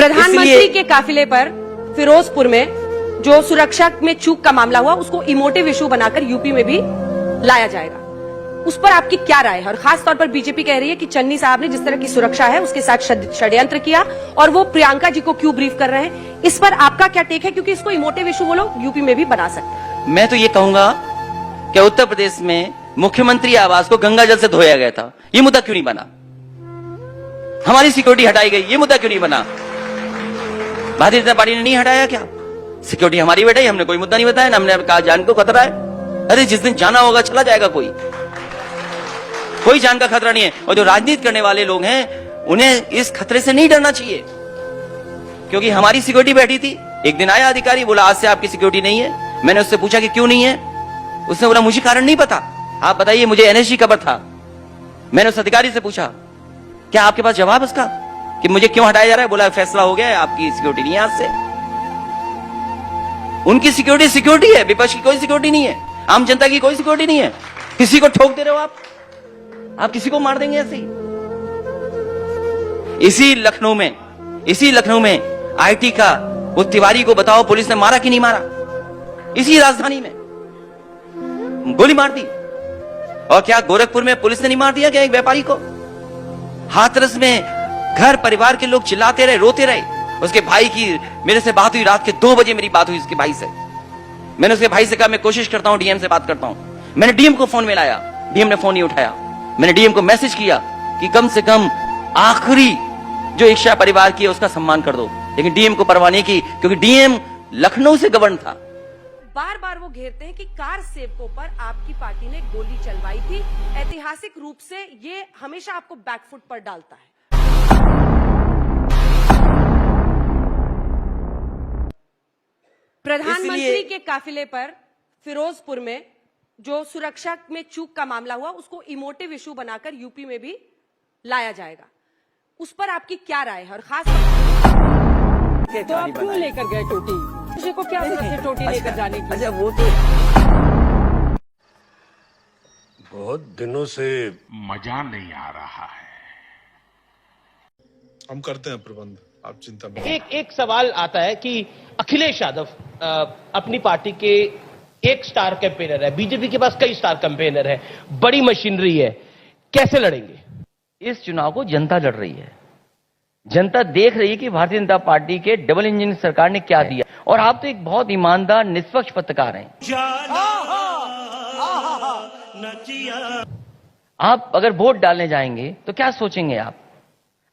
प्रधानमंत्री के काफिले पर फिरोजपुर में जो सुरक्षा में चूक का मामला हुआ उसको इमोटिव इशू बनाकर यूपी में भी लाया जाएगा, उस पर आपकी क्या राय है? और खास तौर पर बीजेपी कह रही है कि चन्नी साहब ने जिस तरह की सुरक्षा है उसके साथ षड्यंत्र किया और वो प्रियंका जी को क्यों ब्रीफ कर रहे हैं, इस पर आपका क्या टेक है? क्योंकि इसको इमोटिव इशू वो लोग यूपी में भी बना सकते हैं। मैं तो ये कहूंगा कि उत्तर प्रदेश में मुख्यमंत्री आवास को गंगा जल से धोया गया था, ये मुद्दा क्यों नहीं बना? हमारी सिक्योरिटी हटाई गई, ये मुद्दा क्यों नहीं बना? भारतीय जनता पार्टी ने नहीं हटाया क्या? सिक्योरिटी हमारी बैठाई, हमने कोई मुद्दा नहीं बताया ना, हमने कहा जान को खतरा है। अरे जिस दिन जाना होगा चला जाएगा, कोई जान का खतरा नहीं है। और जो राजनीति करने वाले लोग हैं उन्हें इस खतरे से नहीं डरना चाहिए, क्योंकि हमारी सिक्योरिटी बैठी थी। एक दिन आया अधिकारी, बोला आज से आपकी सिक्योरिटी नहीं है। मैंने उससे पूछा कि क्यों नहीं है, उसने बोला मुझे कारण नहीं पता, आप बताइए। मुझे एनएसजी खबर था। मैंने उस अधिकारी से पूछा क्या आपके पास जवाब उसका कि मुझे क्यों हटाया जा रहा है? बोला फैसला हो गया है, आपकी सिक्योरिटी नहीं है आज से। उनकी सिक्योरिटी है, विपक्ष की कोई सिक्योरिटी नहीं है, आम जनता की कोई सिक्योरिटी नहीं है। किसी को ठोक दे रहे हो आप किसी को मार देंगे ऐसे ही। इसी लखनऊ में आईटी का वो तिवारी को बताओ पुलिस ने मारा कि नहीं मारा? इसी राजधानी में गोली मार दी। और क्या गोरखपुर में पुलिस ने नहीं मार दिया क्या एक व्यापारी को? हाथरस में घर परिवार के लोग चिल्लाते रहे, रोते रहे। उसके भाई की मेरे से बात हुई, रात के 2 बजे मेरी बात हुई उसके भाई से। मैंने उसके भाई से कहा मैं कोशिश करता हूं, डीएम से बात करता हूं। मैंने डीएम को फोन में लाया, डीएम ने फोन नहीं उठाया। मैंने डीएम को मैसेज किया कि कम से कम आखिरी जो इच्छा परिवार की है उसका सम्मान कर दो, लेकिन डीएम को परवाह नहीं की, क्योंकि डीएम लखनऊ से गवर्न था। बार बार वो घेरते हैं कि कार सेवकों पर आपकी पार्टी ने गोली चलवाई थी। ऐतिहासिक रूप से ये हमेशा आपको बैकफुट पर डालता है। प्रधानमंत्री के काफिले पर फिरोजपुर में जो सुरक्षा में चूक का मामला हुआ उसको इमोटिव इशू बनाकर यूपी में भी लाया जाएगा, उस पर आपकी क्या राय है? और खास तो आप क्यों लेकर गए टोटी? मुझे को क्या जरूरत है टोटी लेकर जाने की? अच्छा वो तो बहुत दिनों से मजा नहीं आ रहा है। हम करते हैं प्रबंध, आप चिंता मत। एक सवाल आता है कि अखिलेश यादव अपनी पार्टी के एक स्टार कैंपेनर है, बीजेपी के पास कई स्टार कैंपेनर है, बड़ी मशीनरी है, कैसे लड़ेंगे? इस चुनाव को जनता लड़ रही है। जनता देख रही है कि भारतीय जनता पार्टी के डबल इंजन सरकार ने क्या दिया। और आप तो एक बहुत ईमानदार निष्पक्ष पत्रकार हैं। आप अगर वोट डालने जाएंगे तो क्या सोचेंगे?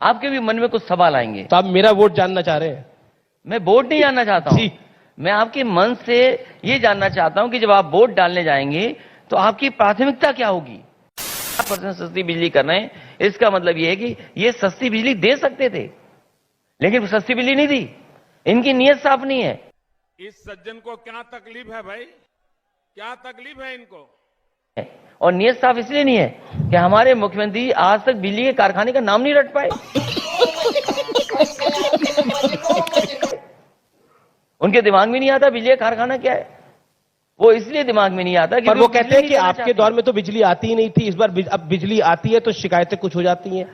आपके भी मन में कुछ सवाल आएंगे। तो आप मेरा वोट जानना चाह रहे हैं? मैं वोट नहीं जानना चाहता हूं, मैं आपके मन से ये जानना चाहता हूं कि जब आप वोट डालने जाएंगे तो आपकी प्राथमिकता क्या होगी? 5% सस्ती बिजली कर रहे हैं, इसका मतलब यह है कि ये सस्ती बिजली दे सकते थे, लेकिन सस्ती बिजली नहीं दी। इनकी नीयत साफ नहीं है। इस सज्जन को क्या तकलीफ है भाई? क्या तकलीफ है इनको? और नीयत साफ इसलिए नहीं है कि हमारे मुख्यमंत्री आज तक बिजली के कारखाने का नाम नहीं रट पाए। उनके दिमाग में नहीं आता बिजली का कारखाना क्या है। वो इसलिए दिमाग में नहीं आता कि पर वो कहते हैं कि आपके दौर में तो बिजली आती ही नहीं थी, इस बार अब बिजली आती है तो शिकायतें कुछ हो जाती हैं।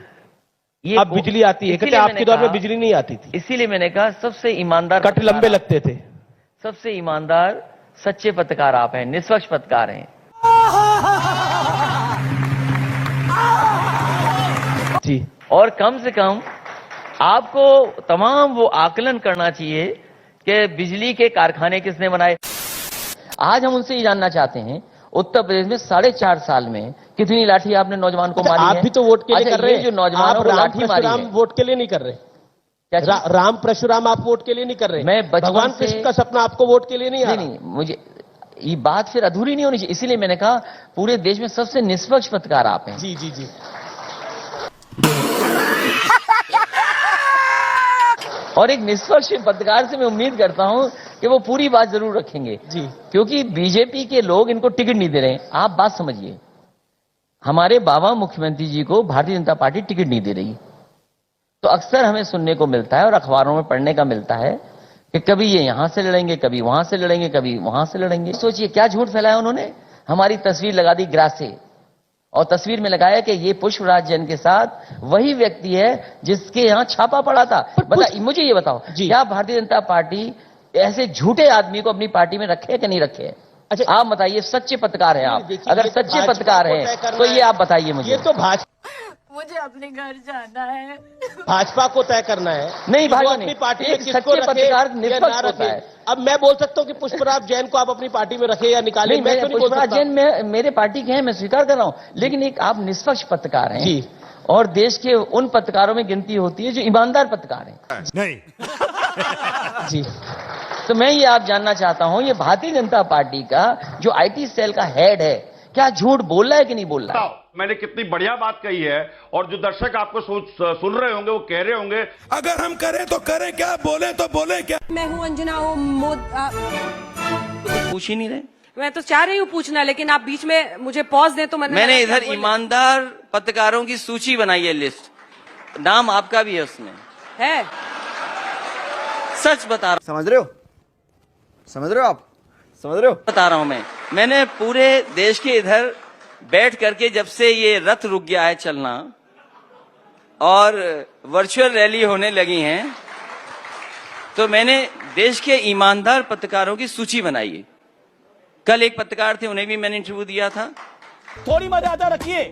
अब बिजली आती है, कहते आपके दौर में बिजली नहीं आती थी। इसीलिए मैंने कहा सबसे ईमानदार कट लंबे लगते थे। सबसे ईमानदार सच्चे पत्रकार आप हैं, निष्पक्ष पत्रकार हैं जी। और कम से कम आपको तमाम वो आकलन करना चाहिए कि बिजली के कारखाने किसने बनाए। आज हम उनसे ये जानना चाहते हैं उत्तर प्रदेश में 4.5 साल में कितनी लाठी आपने नौजवान को मारी है? आप भी तो वोट के लिए कर रहे हैं। जो नौजवानों को लाठी मारी है, वोट के लिए नहीं कर रहे। राम परशुराम आप वोट के लिए नहीं कर रहे। मैं भगवान कृष्ण का सपना आपको वोट के लिए नहीं आ रहा। नहीं, मुझे ये बात फिर अधूरी नहीं होनी चाहिए। इसीलिए मैंने कहा पूरे देश में सबसे निष्पक्ष पत्रकार आप हैं। जी जी जी। और एक निष्पक्ष पत्रकार से मैं उम्मीद करता हूं कि वो पूरी बात जरूर रखेंगे जी, क्योंकि बीजेपी के लोग इनको टिकट नहीं दे रहे हैं। आप बात समझिए, हमारे बाबा मुख्यमंत्री जी को भारतीय जनता पार्टी टिकट नहीं दे रही, तो अक्सर हमें सुनने को मिलता है और अखबारों में पढ़ने का मिलता है कि कभी ये यहां से लड़ेंगे, कभी वहां से लड़ेंगे, कभी वहां से लड़ेंगे। सोचिए क्या झूठ फैलाया उन्होंने। हमारी तस्वीर लगा दी ग्रास से और तस्वीर में लगाया कि ये पुष्पराज जैन के साथ वही व्यक्ति है जिसके यहाँ छापा पड़ा था। मुझे ये बताओ, क्या भारतीय जनता पार्टी ऐसे झूठे आदमी को अपनी पार्टी में रखे कि नहीं रखे? अच्छा आप बताइए, सच्चे पत्रकार हैं आप, अगर सच्चे पत्रकार हैं तो ये आप बताइए मुझे। ये तो मुझे अपने घर जाना है। भाजपा को तय करना है, नहीं भाजपा अपनी नहीं, पार्टी में एक किसको सच्चे रखे पत्रकार या निष्पक्ष ना होता रखे। है। अब मैं बोल सकता हूँ कि पुष्पराज जैन को आप अपनी पार्टी में रखे या निकाले, नहीं, मैं क्यों नहीं बोल पुष्पराज सकता? जैन मेरे पार्टी के हैं, मैं स्वीकार कर रहा हूं, लेकिन एक आप निष्पक्ष पत्रकार हैं जी। और देश के उन पत्रकारों में गिनती होती है जो ईमानदार पत्रकार हैं। नहीं जी तो मैं ये आप जानना चाहता हूं, ये भारतीय जनता पार्टी का जो आईटी सेल का हेड है, क्या झूठ बोल रहा है कि नहीं बोल रहा है? मैंने कितनी बढ़िया बात कही है, और जो दर्शक आपको सुन रहे होंगे वो कह रहे होंगे अगर हम करें तो करें क्या, बोले तो बोले क्या। मैं हूँ अंजना, तो पूछ ही नहीं रहे। मैं तो चाह रही हूँ पूछना, लेकिन आप बीच में मुझे पॉज दें तो मैंने इधर ईमानदार पत्रकारों की सूची बनाई है, लिस्ट, नाम आपका भी है उसमें, है। सच बता रहा समझ रहे हो आप, समझ रहे हो? बता रहा हूं मैंने पूरे देश के इधर बैठ करके, जब से ये रथ रुक गया है चलना और वर्चुअल रैली होने लगी हैं, तो मैंने देश के ईमानदार पत्रकारों की सूची बनाई है। कल एक पत्रकार थे, उन्हें भी मैंने इंटरव्यू दिया था। थोड़ी मर्यादा रखिए।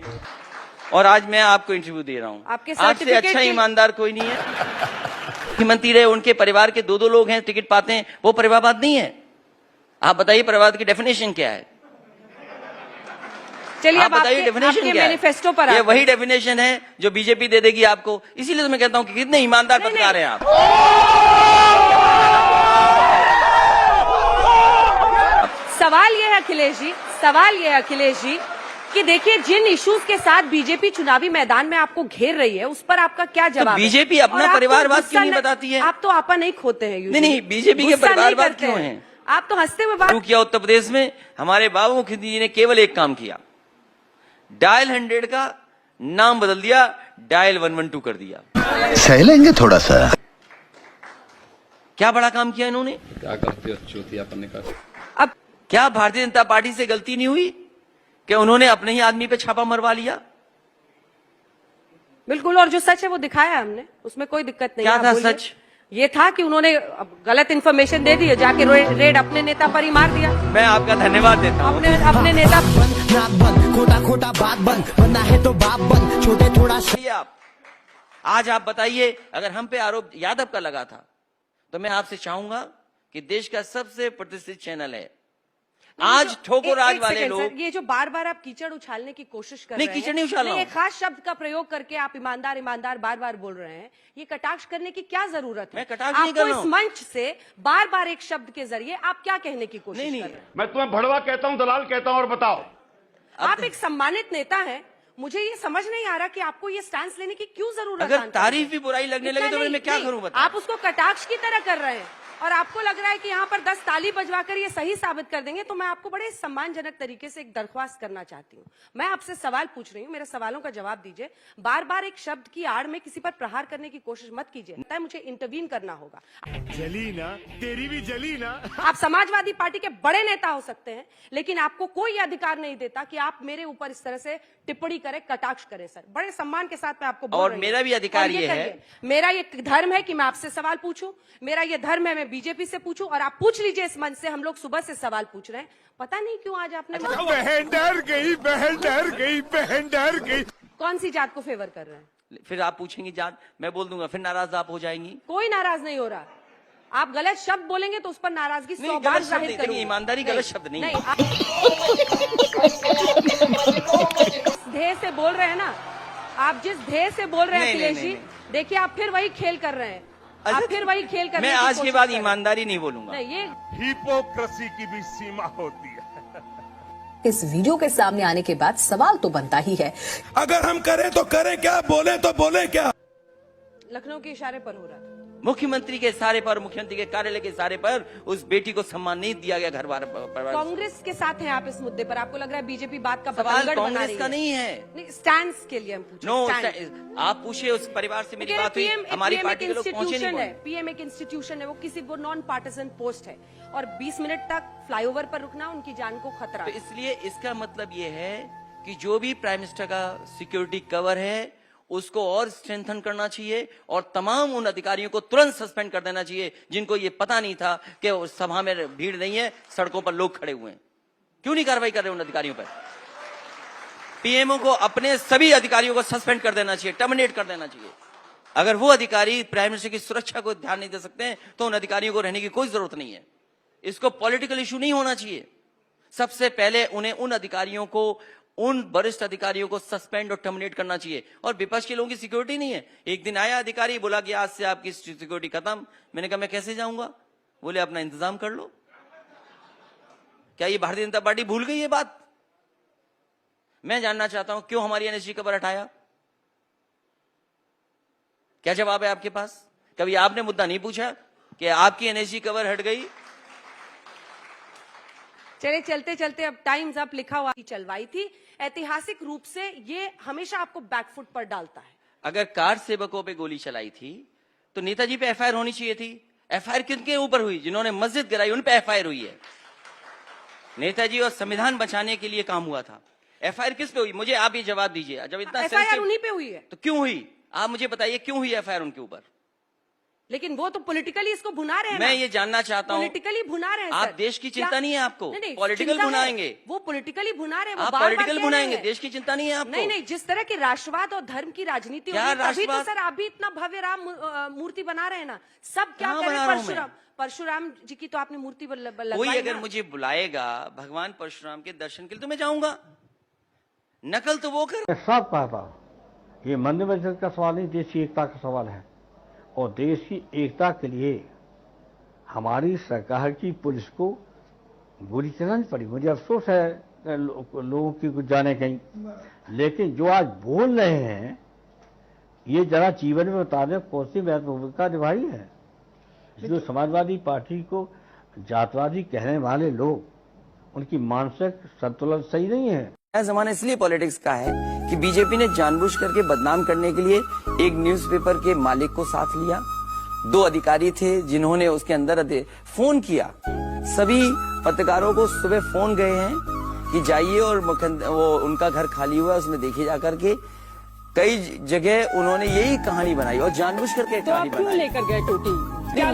और आज मैं आपको इंटरव्यू दे रहा हूं। आपके आपसे सर्टिफिकेट अच्छा के- ईमानदार कोई नहीं है। मुख्यमंत्री रहे, उनके परिवार के दो लोग हैं, टिकट पाते हैं, वो परिवारवाद नहीं है। आप बताइए परिवारवाद की डेफिनेशन क्या है? चलिए आप अब बताइए आपके डेफिनेशन क्या है? मैनिफेस्टो पर ये आते वही हैं। डेफिनेशन है जो बीजेपी दे देगी आपको। इसीलिए तो मैं कहता हूं कि कितने ईमानदार नहीं, पत्रकार हैं आप। सवाल ये है अखिलेश जी, सवाल ये है अखिलेश जी कि देखिए, जिन इश्यूज के साथ बीजेपी चुनावी मैदान में आपको घेर रही है, उस पर आपका क्या जवाब है? बीजेपी अपना और आपको परिवारवाद गुस्सा क्यों नहीं बताती है? आप तो आपा नहीं खोते हैं। नहीं, नहीं, बीजेपी के गुस्सा नहीं परिवारवाद करते क्यों हैं। हैं? आप तो हंसते हुए बात। शुरू किया उत्तर प्रदेश में, हमारे बाबू मुखर्जी जी ने केवल एक काम किया, डायल 100 का नाम बदल दिया, डायल 112 कर दिया। सह लेंगे थोड़ा सा। क्या बड़ा काम किया इन्होंने? क्या करते हो चौथियापन का? अब क्या भारतीय जनता पार्टी से गलती नहीं हुई कि उन्होंने अपने ही आदमी पे छापा मरवा लिया? बिल्कुल, और जो सच है वो दिखाया हमने, उसमें कोई दिक्कत नहीं। क्या आप था बोलिए। सच? ये था कि उन्होंने गलत इन्फॉर्मेशन दे दी है, जाके रेड अपने नेता पर ही मार दिया। मैं आपका धन्यवाद देता हूं। अपने नेता खोटा खोटा बात बंद, बनना है तो बाप बंद, छोटे थोड़ा। आप आज आप बताइए, अगर हम पे आरोप यादव का लगा था, तो मैं आपसे चाहूंगा कि देश का सबसे प्रतिष्ठित चैनल है, आज ठोकोराज वाले लोग, ये जो बार बार आप कीचड़ उछालने की कोशिश कर नहीं, रहे हैं, कीचड़ नहीं उछाल रहा हूं। एक खास शब्द का प्रयोग करके आप ईमानदार ईमानदार बार बार बोल रहे हैं, ये कटाक्ष करने की क्या जरूरत है? मैं कटाक्ष नहीं कर आपको रहा इस हूं। मंच से बार बार एक शब्द के जरिए आप क्या कहने की कोशिश नहीं, कर रहे हैं? मैं तुम्हें भड़वा कहता हूं, दलाल कहता हूं, और बताओ। आप एक सम्मानित नेता हैं, मुझे ये समझ नहीं आ रहा कि आपको ये स्टैंड लेने की क्यों जरूरत है? अगर तारीफ भी बुराई लगने लगे तो मैं क्या करूं बताओ? आप उसको कटाक्ष की तरह कर रहे हैं और आपको लग रहा है कि यहाँ पर 10 ताली बजवाकर ये सही साबित कर देंगे। तो मैं आपको बड़े सम्मानजनक तरीके से एक दरख्वास्त करना चाहती हूँ। मैं आपसे सवाल पूछ रही हूँ, मेरे सवालों का जवाब दीजिए। बार बार एक शब्द की आड़ में किसी पर प्रहार करने की कोशिश मत कीजिए। मुझे इंटरवीन करना होगा। जली ना, तेरी भी जली ना। आप समाजवादी पार्टी के बड़े नेता हो सकते हैं, लेकिन आपको कोई अधिकार नहीं देता कि आप मेरे ऊपर इस तरह से टिप्पणी करें, कटाक्ष करें। सर, बड़े सम्मान के साथ मैं आपको बोल और रही हूं। मेरा भी अधिकार और ये है। करिए, मेरा ये धर्म है कि मैं आपसे सवाल पूछूं, मेरा ये धर्म है मैं बीजेपी से पूछूं, और आप पूछ लीजिए इस मंच से। हम लोग सुबह से सवाल पूछ रहे हैं, पता नहीं क्यों आज आपने बहन डर गई, बहन डर गई, बहन डर गई। कौन सी जात को फेवर कर रहे हैं? फिर आप पूछेंगी जात, मैं बोल दूंगा, फिर नाराज आप हो जाएंगी। कोई नाराज नहीं हो रहा। आप गलत शब्द बोलेंगे तो उस पर नाराजगी 100 बार गलत शब्द जाहिर नहीं, करूंगी। ईमानदारी गलत शब्द नहीं है। ध्येय से बोल रहे हैं ना आप, जिस ध्येय से बोल रहे हैं नहीं, नहीं, अखिलेश जी, नहीं। देखिए आप फिर वही खेल कर रहे हैं। आप फिर वही खेल कर रहे मैं हैं। आज के बाद ईमानदारी नहीं बोलूंगा। नहीं, ये हिपोक्रेसी की भी सीमा होती है। इस वीडियो के सामने आने के बाद सवाल तो बनता ही है, अगर हम करें तो करें क्या, बोले तो बोले क्या। लखनऊ के इशारे पर हो रहा था। मुख्यमंत्री के इशारे पर, मुख्यमंत्री के कार्यालय के इशारे पर उस बेटी को सम्मान नहीं दिया गया। घर परिवार कांग्रेस के साथ हैं आप इस मुद्दे पर। आपको लग रहा है बीजेपी बात का सवाल बतंगड़ बना कांग्रेस रही का है? नहीं है। नहीं, स्टैंड्स के लिए हम पूछ नो, रहे हैं। आप पूछिए उस परिवार से मेरी बात हुई, हमारी पार्टी के लोग पहुंचे नहीं। है पीएम एक इंस्टीट्यूशन है, वो नॉन पार्टिसन पोस्ट है, और 20 मिनट तक फ्लाईओवर पर रुकना उनकी जान को खतरा तो है। इसलिए इसका मतलब ये है कि जो भी प्राइम मिनिस्टर का सिक्योरिटी कवर है उसको और स्ट्रेंथन करना चाहिए और तमाम उन अधिकारियों को तुरंत सस्पेंड कर देना चाहिए जिनको ये पता नहीं था कि उस सभा में भीड़ नहीं है, सड़कों पर लोग खड़े हुए हैं। क्यों नहीं कार्रवाई कर रहे उन अधिकारियों पर? पीएमओ को अपने सभी अधिकारियों को सस्पेंड कर देना चाहिए, टर्मिनेट कर देना चाहिए। अगर वो अधिकारी प्राइम मिनिस्टर की सुरक्षा को ध्यान नहीं दे सकते हैं तो उन अधिकारियों को रहने की कोई जरूरत नहीं है। इसको पॉलिटिकल इशू नहीं होना चाहिए। सबसे पहले उन्हें उन अधिकारियों को, उन वरिष्ठ अधिकारियों को सस्पेंड और टर्मिनेट करना चाहिए। और विपक्ष के लोगों की सिक्योरिटी नहीं है। एक दिन आया अधिकारी, बोला कि आज से आपकी सिक्योरिटी खत्म। मैंने कहा मैं कैसे जाऊंगा? बोले अपना इंतजाम कर लो। क्या ये भारतीय जनता पार्टी भूल गई ये बात? मैं जानना चाहता हूं क्यों हमारी एनएसजी कवर हटाया? क्या जवाब है आपके पास? कभी आपने मुद्दा नहीं पूछा कि आपकी एनएसजी कवर हट गई? चले चलते चलते अब टाइम्स अप लिखा हुआ चलवाई थी। ऐतिहासिक रूप से ये हमेशा आपको बैकफुट पर डालता है। अगर कार सेवकों पे गोली चलाई थी तो नेताजी पे एफआईआर होनी चाहिए थी। एफआईआर किनके ऊपर हुई? जिन्होंने मस्जिद गिराई उन पे एफआईआर हुई है। नेताजी और संविधान बचाने के लिए काम हुआ था। एफआईआर किस पे हुई? मुझे आप ये जवाब दीजिए। जब इतना एफआईआर उन्हीं पे हुई है तो क्यों हुई? आप मुझे बताइए क्यों हुई एफआईआर उनके ऊपर? लेकिन वो तो पॉलिटिकली इसको भुना रहे हैं। मैं ये जानना चाहता हूं, पॉलिटिकली भुना रहे हैं। आप सर, देश की चिंता नहीं है आपको? नहीं, पॉलिटिकल चिंता है। भुनाएंगे वो पॉलिटिकली भुना रहे हैं। आप, पॉलिटिकल भुनाएंगे। देश की चिंता नहीं है आपको? नहीं, जिस तरह के राष्ट्रवाद और धर्म की राजनीति क्या हो रही है, तभी तो राष्ट्रवाद? सर आप भी इतना भव्य राम मूर्ति बना रहे हैं ना। सब क्या कहां करें? बना रहा हूं परशुराम, परशुराम जी की तो आपने मूर्ति लगवाई कोई अगर ना। मुझे बुलाएगा भगवान परशुराम के दर्शन के लिए तो मैं जाऊंगा। नकल तो वो कर। साफ कहा था, ये मंदिर मस्जिद का सवाल नहीं, देश की एकता का सवाल है। और देश की एकता के लिए हमारी सरकार की पुलिस को गोली चलानी पड़ी। मुझे अफसोस है लोगों की कुछ जाने कहीं, लेकिन जो आज बोल रहे हैं ये जरा जीवन में बता दें कौन सी महत्वपूर्ण भूमिका निभाई है। जो समाजवादी पार्टी को जातवादी कहने वाले लोग, उनकी मानसिक संतुलन सही नहीं है। जमाना इसलिए पॉलिटिक्स का है कि बीजेपी ने जानबूझ करके बदनाम करने के लिए एक न्यूज़पेपर के मालिक को साथ लिया। 2 अधिकारी थे जिन्होंने उसके अंदर फोन किया। सभी पत्रकारों को सुबह फोन गए हैं कि जाइए और वो उनका घर खाली हुआ है उसमें देखिए जाकर के। कई जगह उन्होंने यही कहानी बनाई और जानबूझ करके तो आप क्यों लेकर गए टोटी? क्या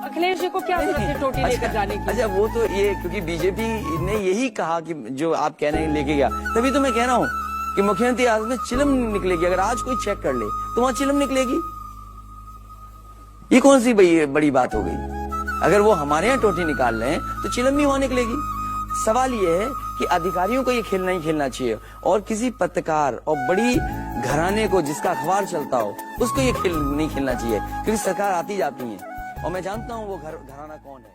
अखिलेश जी को क्या जरूरत है टोटी लेकर जाने की? अच्छा वो तो ये क्योंकि बीजेपी ने यही कहा कि जो आप कह रहे हैं लेके गया, तभी तो मैं कह रहा हूँ कि मुख्यमंत्री आज में चिलम निकलेगी। अगर आज कोई चेक कर ले तो वहां चिलम निकलेगी। ये कौन सी बड़ी बात हो गई? अगर वो हमारे यहाँ टोटी निकाल रहे हैं तो चिलम भी वहां निकलेगी। सवाल ये है कि अधिकारियों को ये खेल नहीं खेलना चाहिए और किसी पत्रकार और बड़ी घराने को जिसका अखबार चलता हो उसको ये खेल नहीं खेलना चाहिए, क्योंकि सरकार आती जाती है और मैं जानता हूँ वो घराना कौन है।